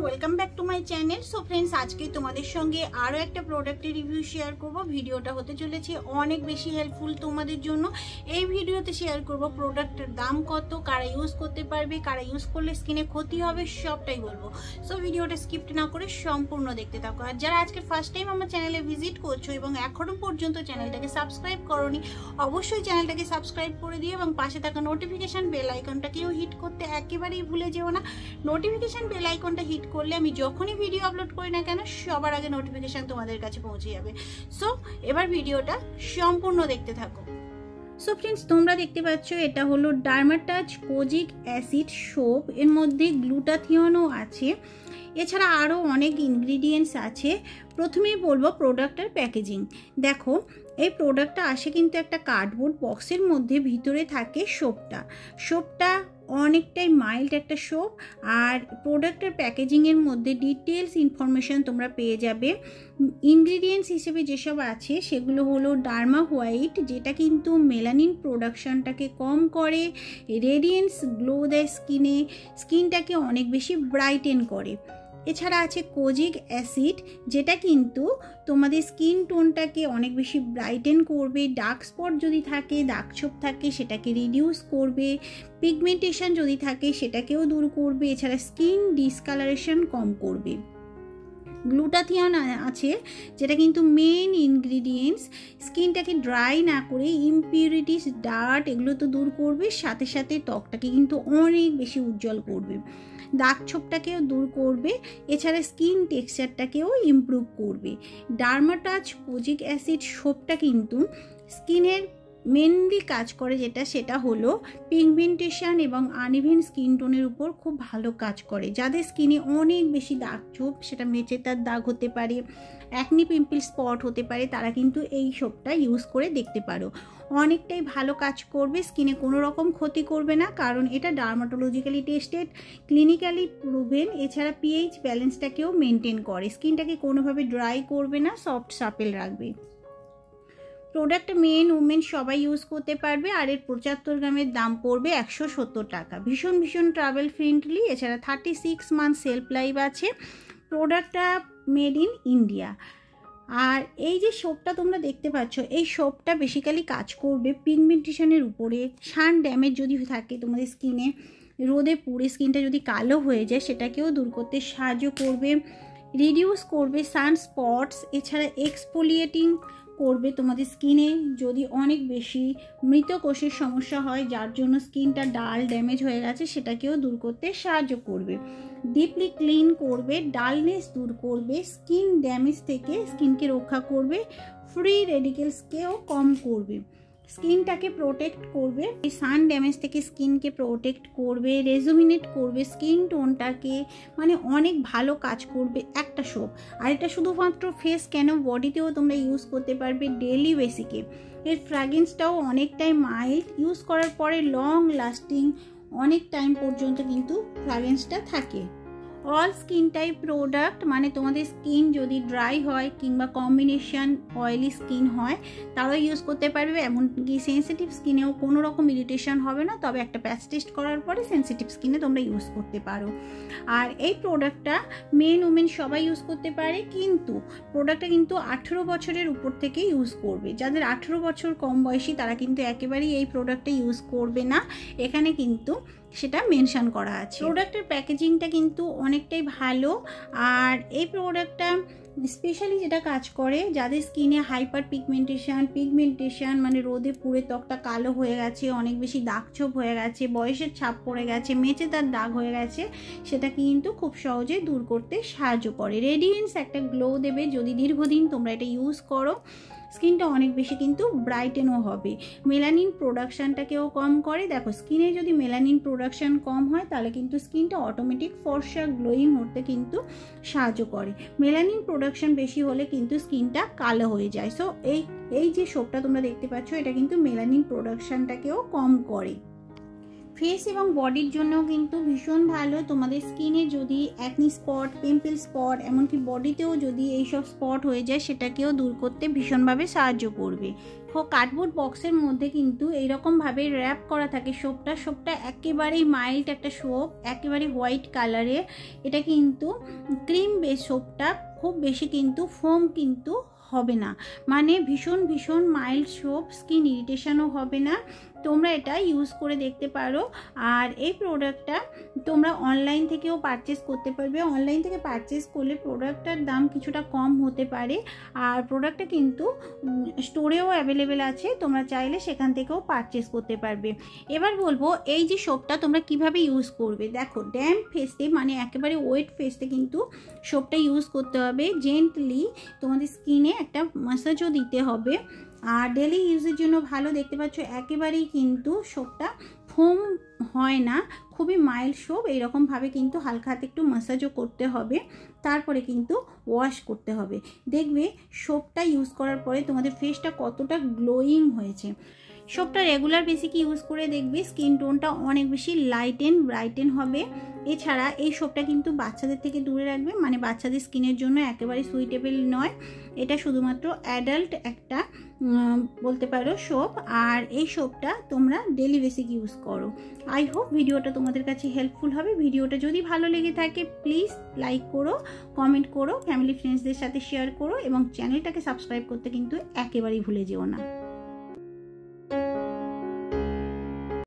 Welcome back to my channel. So friends, আজকে তোমাদের সঙ্গে আরও একটা প্রোডাক্টের রিভিউ শেয়ার করব। ভিডিওটা হতে চলেছে অনেক বেশি হেল্পফুল তোমাদের জন্য। এই ভিডিওতে শেয়ার করব প্রোডাক্টের দাম কত, কারা ইউজ করতে পারবে, কারা ইউজ করলে স্কিনে ক্ষতি হবে, সবটাই বলবো। সো ভিডিওটা স্কিপ না করে সম্পূর্ণ দেখতে থাকো। আর যারা আজকে ফার্স্ট টাইম আমার চ্যানেলে ভিজিট করছো এবং এখনও পর্যন্ত চ্যানেলটাকে সাবস্ক্রাইব করোনি, অবশ্যই চ্যানেলটাকে সাবস্ক্রাইব করে দিও এবং পাশে থাকা নোটিফিকেশান বেল আইকনটাকেও হিট করতে একেবারেই ভুলে যেও না। নোটিফিকেশান বেল আইকনটা হিট করলে আমি যখনই ভিডিও আপলোড করি না কেন সবার আগে নোটিফিকেশান তোমাদের কাছে পৌঁছে যাবে। সো এবার ভিডিওটা সম্পূর্ণ দেখতে থাকো। সো ফ্রেন্ডস, তোমরা দেখতে পাচ্ছ এটা হলো ডার্মাটাচ কোজিক অ্যাসিড সোপ। এর মধ্যে গ্লুটাথিয়নও আছে, এছাড়া আরও অনেক ইনগ্রিডিয়েন্টস আছে। প্রথমেই বলবো প্রোডাক্টের প্যাকেজিং। দেখো, এই প্রোডাক্টটা আসে কিন্তু একটা কার্ডবোর্ড বক্সের মধ্যে, ভিতরে থাকে সোপটা অনেকটাই মাইল্ড একটা সোপ। আর প্রোডাক্টের প্যাকেজিংয়ের মধ্যে ডিটেলস ইনফরমেশান তোমরা পেয়ে যাবে। ইনগ্রিডিয়েন্টস হিসেবে যেসব আছে সেগুলো হলো ডার্মা হোয়াইট, যেটা কিন্তু মেলানিন প্রোডাকশনটাকে কম করে, রেডিয়েন্স গ্লো দেয় স্কিনটাকে অনেক বেশি ব্রাইটেন করে। এছাড়া আছে কোজিক অ্যাসিড, যেটা কিন্তু তোমাদের স্কিন টোনটাকে অনেক বেশি ব্রাইটেন করবে, ডার্ক স্পট যদি থাকে, দাগছোপ থাকে সেটাকে রিডিউস করবে, পিগমেন্টেশন যদি থাকে সেটাকেও দূর করবে, এছাড়া স্কিন ডিসকালারেশন কম করবে। গ্লুটাথিয়ন আছে, যেটা কিন্তু মেন ইনগ্রিডিয়েন্টস, স্কিনটাকে ড্রাই না করে ইমপিউরিটিস, ডার্ট এগুলো তো দূর করবে, সাথে সাথে ত্বকটাকে কিন্তু অনেক বেশি উজ্জ্বল করবে, দাগ ছোপটাকেও দূর করবে, এছাড়া স্কিন টেক্সচারটাকেও ইমপ্রুভ করবে। ডার্মাটাচ কোজিক অ্যাসিড সোপটা কিন্তু স্কিনের মেনলি কাজ করে সেটা হলো পিগমেন্টেশন এবং আনইভেন স্কিন টোনের উপর খুব ভালো কাজ করে। যাদের স্কিনে অনেক বেশি দাগ ছোপ, সেটা মেচেতার দাগ হতে পারে, অ্যাকনি পিম্পল স্পট হতে পারে, তারা কিন্তু এই সোপটা ইউজ করে দেখতে পারো। অনেকটাই ভালো কাজ করবে, স্কিনে কোনো রকম ক্ষতি করবে না, কারণ এটা ডার্মাটোলজিক্যালি টেস্টেড, ক্লিনিক্যালি প্রুভেন। এছাড়া পিএইচ ব্যালেন্সটাকেও মেনটেন করে, স্কিনটাকে কোনোভাবে ড্রাই করবে না, সফট সাপেল রাখবে। প্রোডাক্ট মেন উমেন সবাই ইউজ করতে পারবে। আর এর 75 গ্রামের দাম পড়বে 170 টাকা। ভীষণ ট্রাভেল ফ্রেন্ডলি। এছাড়া 36 মান্থ সেলফ লাইফ আছে। প্রোডাক্টটা মেড ইন ইন্ডিয়া। আর এই যে সোপটা তোমরা দেখতে পাচ্ছ, এই সোপটা বেসিক্যালি কাজ করবে পিগমেন্টেশনের উপরে। সান ড্যামেজ যদি থাকে তোমাদের স্কিনে, রোদে পুড়ে স্কিনটা যদি কালো হয়ে যায় সেটাকেও দূর করতে সাহায্য করবে, রিডিউস করবে সান স্পটস। এছাড়া এক্সফোলিয়েটিং করবে তোমাদের স্কিনে যদি অনেক বেশি মৃত কোষের সমস্যা হয়, যার জন্য স্কিনটা ডাল ড্যামেজ হয়ে গেছে, সেটাকেও দূর করতে সাহায্য করবে। ডিপলি ক্লিন করবে, ডালনেস দূর করবে, স্কিন ড্যামেজ থেকে স্কিনকে রক্ষা করবে, ফ্রি রেডিকেলসকেও কম করবে, স্কিনটাকে প্রোটেক্ট করবে, সান ড্যামেজ থেকে স্কিনকে প্রোটেক্ট করবে, রেজুমিনেট করবে স্কিন টোনটাকে, মানে অনেক ভালো কাজ করবে একটা সোপ। আর এটা শুধুমাত্র ফেস কেন, বডিতেও তোমরা ইউজ করতে পারবে ডেইলি বেসিকে। এর ফ্র্যাগ্রেন্সটাও অনেকটাই মাইল্ড, ইউজ করার পরে লং লাস্টিং অনেক টাইম পর্যন্ত কিন্তু ফ্র্যাগ্রেন্সটা থাকে। অল স্কিন টাইপ প্রোডাক্ট, মানে তোমাদের স্কিন যদি ড্রাই হয় কিংবা কম্বিনেশন অয়েলি স্কিন হয় তারাও ইউজ করতে পারবে। এমনকি সেন্সিটিভ স্কিনেও কোনো রকম ইরিটেশন হবে না, তবে একটা প্যাচ টেস্ট করার পরে সেন্সিটিভ স্কিনে তোমরা ইউজ করতে পারো। আর এই প্রোডাক্টটা মেন উমেন সবাই ইউজ করতে পারে, কিন্তু প্রোডাক্টটা কিন্তু 18 বছরের উপর থেকে ইউজ করবে। যাদের 18 বছর কম বয়সী তারা কিন্তু একেবারেই এই প্রোডাক্টটা ইউজ করবে না, এখানে কিন্তু সেটা মেনশন করা আছে। প্রোডাক্টের প্যাকেজিংটা কিন্তু অনেকটাই ভালো। আর এই প্রোডাক্টটা স্পেশালি যেটা কাজ করে, যাদের স্কিনে হাইপার পিগমেন্টেশন মানে রোদে পুড়ে ত্বকটা কালো হয়ে গেছে, অনেক বেশি দাগছোপ হয়ে গেছে, বয়সের ছাপ পড়ে গেছে, মেচে তার দাগ হয়ে গেছে, সেটাকে কিন্তু খুব সহজে দূর করতে সাহায্য করে। রেডিয়েন্স একটা গ্লো দেবে যদি দীর্ঘদিন তোমরা এটা ইউজ করো। স্কিনটা অনেক বেশি কিন্তু ব্রাইটেনও হবে, মেলানিন প্রোডাকশানটাকেও কম করে। দেখো, স্কিনে যদি মেলানিন প্রোডাকশান কম হয় তাহলে কিন্তু স্কিনটা অটোমেটিক ফর্সা গ্লোয়িং হতে কিন্তু সাহায্য করে। মেলানিন প্রোডাকশান বেশি হলে কিন্তু স্কিনটা কালো হয়ে যায়। সো এই যে সোপটা তোমরা দেখতে পাচ্ছ, এটা কিন্তু মেলানিন প্রোডাকশানটাকেও কম করে। ফেস এবং বডির জন্য কিন্তু ভীষণ ভালো। তোমাদের স্কিনে যদি অ্যাকনি স্পট, পিম্পল স্পট, এমনকি বডিতেও যদি এইসব স্পট হয়ে যায় সেটাকেও দূর করতে ভীষণভাবে সাহায্য করবে। কার্ডবোর্ড বক্সের মধ্যে কিন্তু এইরকমভাবে র্যাপ করা থাকে সোপটা। সোপটা একেবারেই মাইল্ড একটা সোপ, একেবারে হোয়াইট কালারের। এটা কিন্তু ক্রিম বেস সোপটা, খুব বেশি কিন্তু ফোম কিন্তু হবে না, মানে ভীষণ মাইল্ড সোপ, স্কিন ইরিটেশনও হবে না। তোমরা এটা ইউজ করে দেখতে পারো। আর এই প্রোডাক্টটা তোমরা অনলাইন থেকেও পারচেস করতে পারবে। অনলাইন থেকে পারচেস করলে প্রোডাক্টটার দাম কিছুটা কম হতে পারে, আর প্রোডাক্টটা কিন্তু স্টোরেও অ্যাভেলেবেল আছে, তোমরা চাইলে সেখান থেকেও পারচেস করতে পারবে। এবার বলবো এই যে সোপটা তোমরা কিভাবে ইউজ করবে। দেখো, ড্যাম্প ফেসে, মানে একেবারে ওয়েট ফেসে কিন্তু সোপটা ইউজ করতে হবে। জেন্টলি তোমাদের স্কিনে একটা ম্যাসাজও দিতে হবে। আর ডেলি ইউজের জন্য ভালো। দেখতে পাচ্ছ একেবারেই কিন্তু সোপটা ফোম হয় না, খুবই মাইল্ড সোপ। এইরকমভাবে কিন্তু হালকা হাতে একটু ম্যাসাজও করতে হবে, তারপরে কিন্তু ওয়াশ করতে হবে। দেখবে সোপটা ইউজ করার পরে তোমাদের ফেসটা কতটা গ্লোয়িং হয়েছে। সোপটা রেগুলার বেসিকে ইউজ করে দেখবে স্কিন টোনটা অনেক বেশি ব্রাইটেন হবে। এছাড়া এই সোপটা কিন্তু বাচ্চাদের থেকে দূরে রাখবে, মানে বাচ্চাদের স্কিনের জন্য একেবারে সুইটেবল নয়। এটা শুধুমাত্র অ্যাডাল্ট একটা বলতে পারো সোপ। আর এই সোপটা তোমরা ডেলি বেসিক ইউজ করো। আই হোপ ভিডিওটা তোমাদের কাছে হেল্পফুল হবে। ভিডিওটা যদি ভালো লেগে থাকে প্লিজ লাইক করো, কমেন্ট করো, ফ্যামিলি ফ্রেন্ডসদের সাথে শেয়ার করো এবং চ্যানেলটাকে সাবস্ক্রাইব করতে কিন্তু একেবারেই ভুলে যেও না।